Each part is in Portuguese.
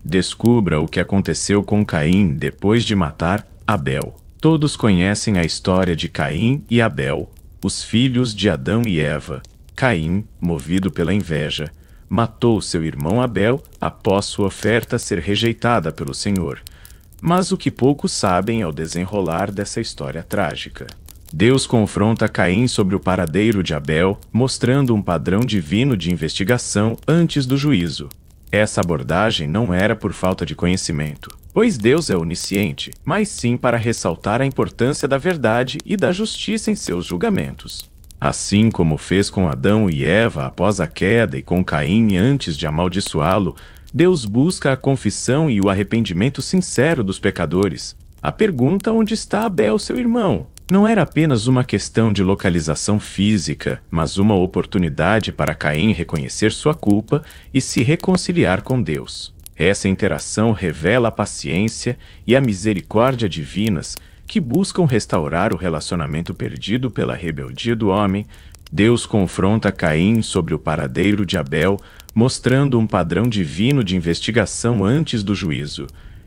Descubra o que aconteceu com Caim depois de matar Abel. Todos conhecem a história de Caim e Abel, os filhos de Adão e Eva. Caim, movido pela inveja, matou seu irmão Abel após sua oferta ser rejeitada pelo Senhor. Mas o que poucos sabem é o desenrolar dessa história trágica. Deus confronta Caim sobre o paradeiro de Abel, mostrando um padrão divino de investigação antes do juízo. Essa abordagem não era por falta de conhecimento, pois Deus é onisciente, mas sim para ressaltar a importância da verdade e da justiça em seus julgamentos. Assim como fez com Adão e Eva após a queda e com Caim antes de amaldiçoá-lo, Deus busca a confissão e o arrependimento sincero dos pecadores. A pergunta onde está Abel, seu irmão, não era apenas uma questão de localização física, mas uma oportunidade para Caim reconhecer sua culpa e se reconciliar com Deus. Essa interação revela a paciência e a misericórdia divinas que buscam restaurar o relacionamento perdido pela rebeldia do homem. Deus confronta Caim sobre o paradeiro de Abel, mostrando um padrão divino de investigação antes do juízo.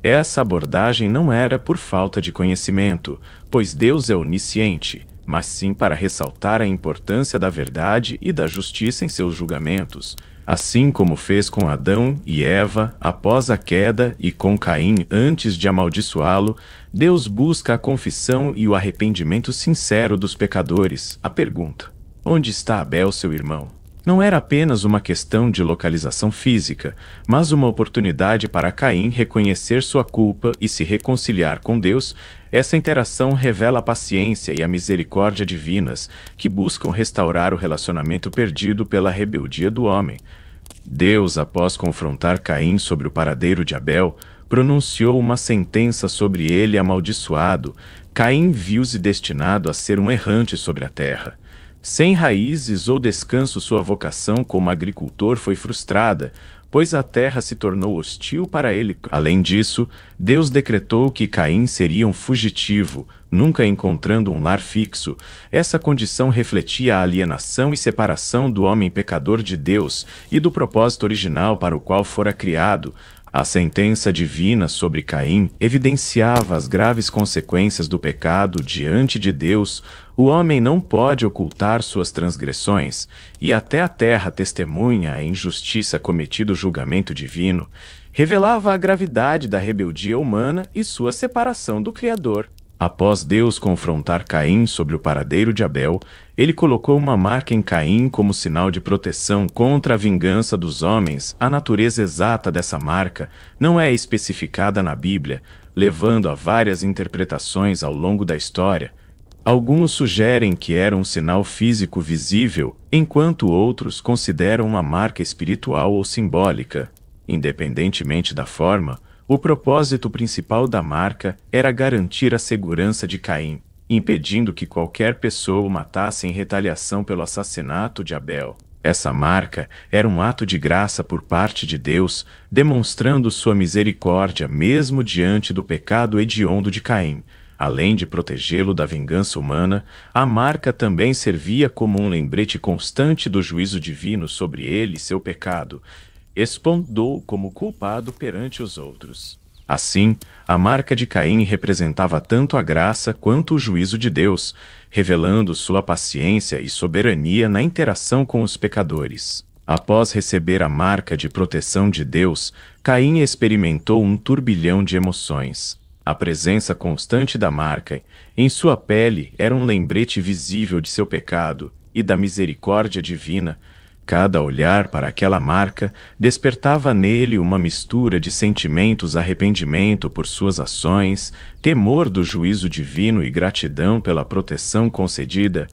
Essa abordagem não era por falta de conhecimento, pois Deus é onisciente, mas sim para ressaltar a importância da verdade e da justiça em seus julgamentos. Assim como fez com Adão e Eva após a queda e com Caim antes de amaldiçoá-lo, Deus busca a confissão e o arrependimento sincero dos pecadores. A pergunta: onde está Abel, seu irmão? Não era apenas uma questão de localização física, mas uma oportunidade para Caim reconhecer sua culpa e se reconciliar com Deus. Essa interação revela a paciência e a misericórdia divinas que buscam restaurar o relacionamento perdido pela rebeldia do homem. Deus, após confrontar Caim sobre o paradeiro de Abel, pronunciou uma sentença sobre ele amaldiçoado. Caim viu-se destinado a ser um errante sobre a terra. Sem raízes ou descanso, sua vocação como agricultor foi frustrada, pois a terra se tornou hostil para ele. Além disso, Deus decretou que Caim seria um fugitivo, nunca encontrando um lar fixo. Essa condição refletia a alienação e separação do homem pecador de Deus e do propósito original para o qual fora criado. A sentença divina sobre Caim evidenciava as graves consequências do pecado diante de Deus. O homem não pode ocultar suas transgressões, e até a terra testemunha a injustiça cometida. O julgamento divino revelava a gravidade da rebeldia humana e sua separação do Criador. Após Deus confrontar Caim sobre o paradeiro de Abel, ele colocou uma marca em Caim como sinal de proteção contra a vingança dos homens. A natureza exata dessa marca não é especificada na Bíblia, levando a várias interpretações ao longo da história. Alguns sugerem que era um sinal físico visível, enquanto outros consideram uma marca espiritual ou simbólica. Independentemente da forma, o propósito principal da marca era garantir a segurança de Caim, impedindo que qualquer pessoa o matasse em retaliação pelo assassinato de Abel. Essa marca era um ato de graça por parte de Deus, demonstrando sua misericórdia mesmo diante do pecado hediondo de Caim. Além de protegê-lo da vingança humana, a marca também servia como um lembrete constante do juízo divino sobre ele e seu pecado, expondo-o como culpado perante os outros. Assim, a marca de Caim representava tanto a graça quanto o juízo de Deus, revelando sua paciência e soberania na interação com os pecadores. Após receber a marca de proteção de Deus, Caim experimentou um turbilhão de emoções. A presença constante da marca em sua pele era um lembrete visível de seu pecado e da misericórdia divina. Cada olhar para aquela marca despertava nele uma mistura de sentimentos: arrependimento por suas ações, temor do juízo divino e gratidão pela proteção concedida.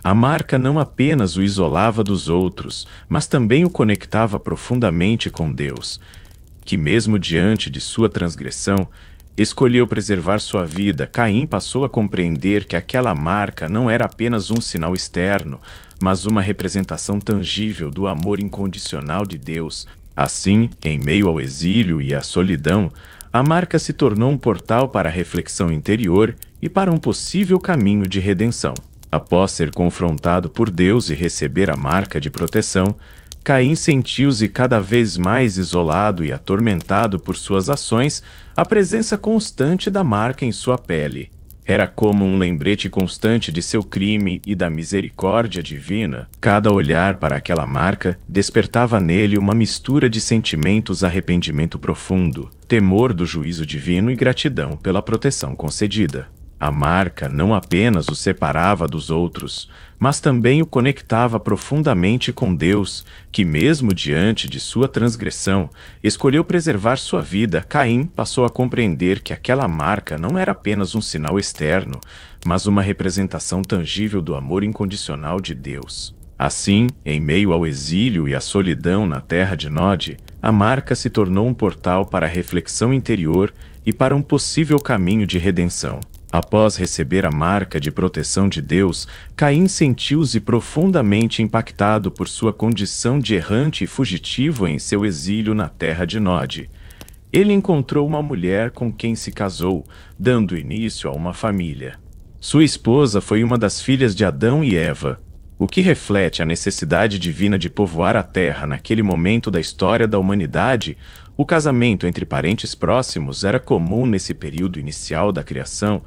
A marca não apenas o isolava dos outros, mas também o conectava profundamente com Deus, que mesmo diante de sua transgressão, escolheu preservar sua vida. Caim passou a compreender que aquela marca não era apenas um sinal externo, mas uma representação tangível do amor incondicional de Deus. Assim, em meio ao exílio e à solidão, a marca se tornou um portal para a reflexão interior e para um possível caminho de redenção. Após ser confrontado por Deus e receber a marca de proteção, Caim sentiu-se cada vez mais isolado e atormentado por suas ações, a presença constante da marca em sua pele. Era como um lembrete constante de seu crime e da misericórdia divina. Cada olhar para aquela marca despertava nele uma mistura de sentimentos: arrependimento profundo, temor do juízo divino e gratidão pela proteção concedida. A marca não apenas o separava dos outros, mas também o conectava profundamente com Deus, que, mesmo diante de sua transgressão, escolheu preservar sua vida. Caim passou a compreender que aquela marca não era apenas um sinal externo, mas uma representação tangível do amor incondicional de Deus. Assim, em meio ao exílio e à solidão na terra de Nod, a marca se tornou um portal para a reflexão interior e para um possível caminho de redenção. Após receber a marca de proteção de Deus, Caim sentiu-se profundamente impactado por sua condição de errante e fugitivo em seu exílio na terra de Nod. Ele encontrou uma mulher com quem se casou, dando início a uma família. Sua esposa foi uma das filhas de Adão e Eva, o que reflete a necessidade divina de povoar a terra naquele momento da história da humanidade. O casamento entre parentes próximos era comum nesse período inicial da criação,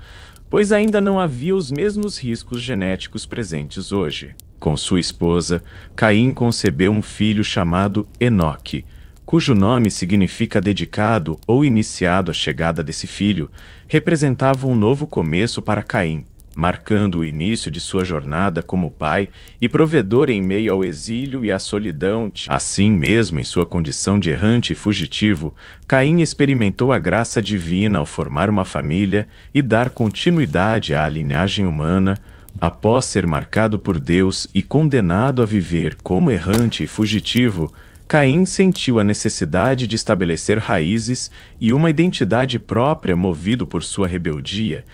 pois ainda não havia os mesmos riscos genéticos presentes hoje. Com sua esposa, Caim concebeu um filho chamado Enoque, cujo nome significa dedicado ou iniciado. A chegada desse filho representava um novo começo para Caim, marcando o início de sua jornada como pai e provedor em meio ao exílio e à solidão. Assim mesmo, em sua condição de errante e fugitivo, Caim experimentou a graça divina ao formar uma família e dar continuidade à linhagem humana. Após ser marcado por Deus e condenado a viver como errante e fugitivo, Caim sentiu a necessidade de estabelecer raízes e uma identidade própria. Movido por sua rebeldia,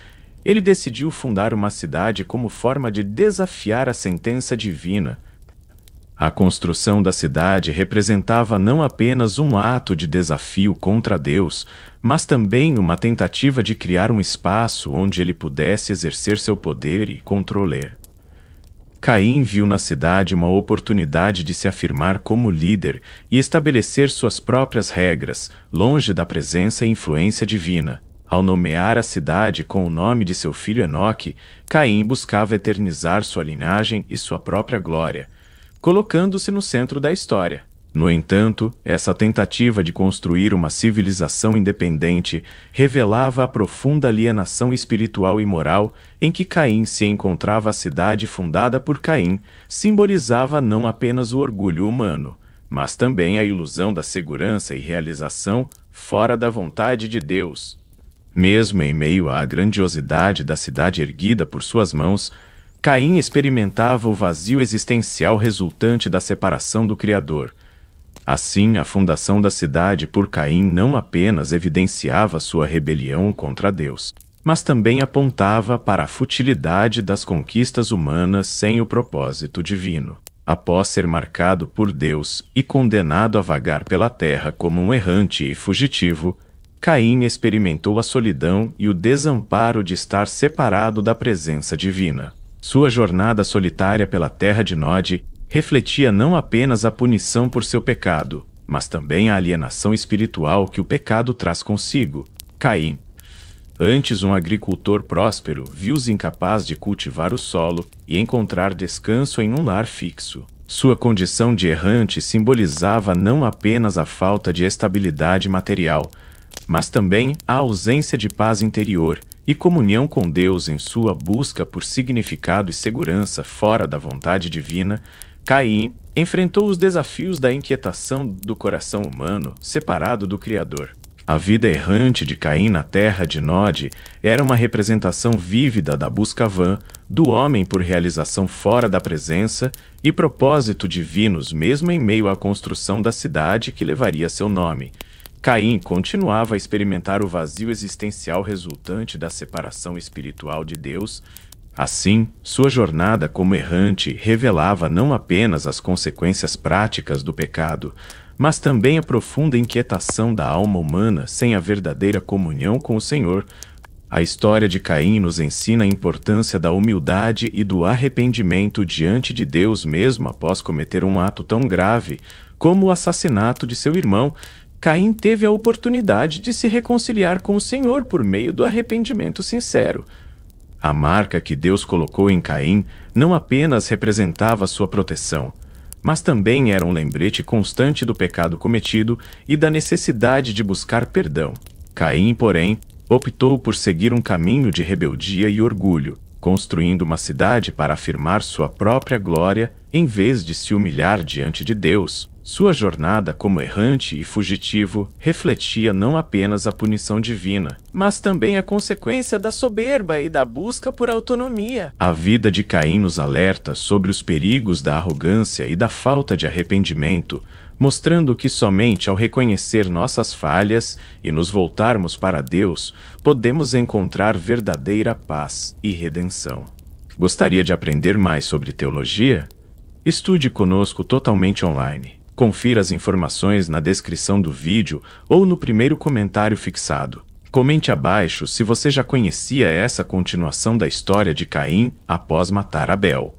ele decidiu fundar uma cidade como forma de desafiar a sentença divina. A construção da cidade representava não apenas um ato de desafio contra Deus, mas também uma tentativa de criar um espaço onde ele pudesse exercer seu poder e controle. Caim viu na cidade uma oportunidade de se afirmar como líder e estabelecer suas próprias regras, longe da presença e influência divina. Ao nomear a cidade com o nome de seu filho Enoque, Caim buscava eternizar sua linhagem e sua própria glória, colocando-se no centro da história. No entanto, essa tentativa de construir uma civilização independente revelava a profunda alienação espiritual e moral em que Caim se encontrava. A cidade fundada por Caim simbolizava não apenas o orgulho humano, mas também a ilusão da segurança e realização fora da vontade de Deus. Mesmo em meio à grandiosidade da cidade erguida por suas mãos, Caim experimentava o vazio existencial resultante da separação do Criador. Assim, a fundação da cidade por Caim não apenas evidenciava sua rebelião contra Deus, mas também apontava para a futilidade das conquistas humanas sem o propósito divino. Após ser marcado por Deus e condenado a vagar pela terra como um errante e fugitivo, Caim experimentou a solidão e o desamparo de estar separado da presença divina. Sua jornada solitária pela terra de Nod refletia não apenas a punição por seu pecado, mas também a alienação espiritual que o pecado traz consigo. Caim, antes um agricultor próspero, viu-se incapaz de cultivar o solo e encontrar descanso em um lar fixo. Sua condição de errante simbolizava não apenas a falta de estabilidade material, mas também a ausência de paz interior e comunhão com Deus. Em sua busca por significado e segurança fora da vontade divina, Caim enfrentou os desafios da inquietação do coração humano, separado do Criador. A vida errante de Caim na terra de Nod era uma representação vívida da busca vã do homem por realização fora da presença e propósito divinos, mesmo em meio à construção da cidade que levaria seu nome. Caim continuava a experimentar o vazio existencial resultante da separação espiritual de Deus. Assim, sua jornada como errante revelava não apenas as consequências práticas do pecado, mas também a profunda inquietação da alma humana sem a verdadeira comunhão com o Senhor. A história de Caim nos ensina a importância da humildade e do arrependimento diante de Deus mesmo após cometer um ato tão grave como o assassinato de seu irmão. Caim teve a oportunidade de se reconciliar com o Senhor por meio do arrependimento sincero. A marca que Deus colocou em Caim não apenas representava sua proteção, mas também era um lembrete constante do pecado cometido e da necessidade de buscar perdão. Caim, porém, optou por seguir um caminho de rebeldia e orgulho, construindo uma cidade para afirmar sua própria glória em vez de se humilhar diante de Deus. Sua jornada como errante e fugitivo refletia não apenas a punição divina, mas também a consequência da soberba e da busca por autonomia. A vida de Caim nos alerta sobre os perigos da arrogância e da falta de arrependimento, mostrando que somente ao reconhecer nossas falhas e nos voltarmos para Deus, podemos encontrar verdadeira paz e redenção. Gostaria de aprender mais sobre teologia? Estude conosco totalmente online. Confira as informações na descrição do vídeo ou no primeiro comentário fixado. Comente abaixo se você já conhecia essa continuação da história de Caim após matar Abel.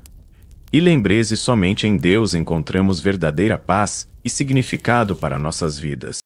E lembre-se, somente em Deus encontramos verdadeira paz e significado para nossas vidas.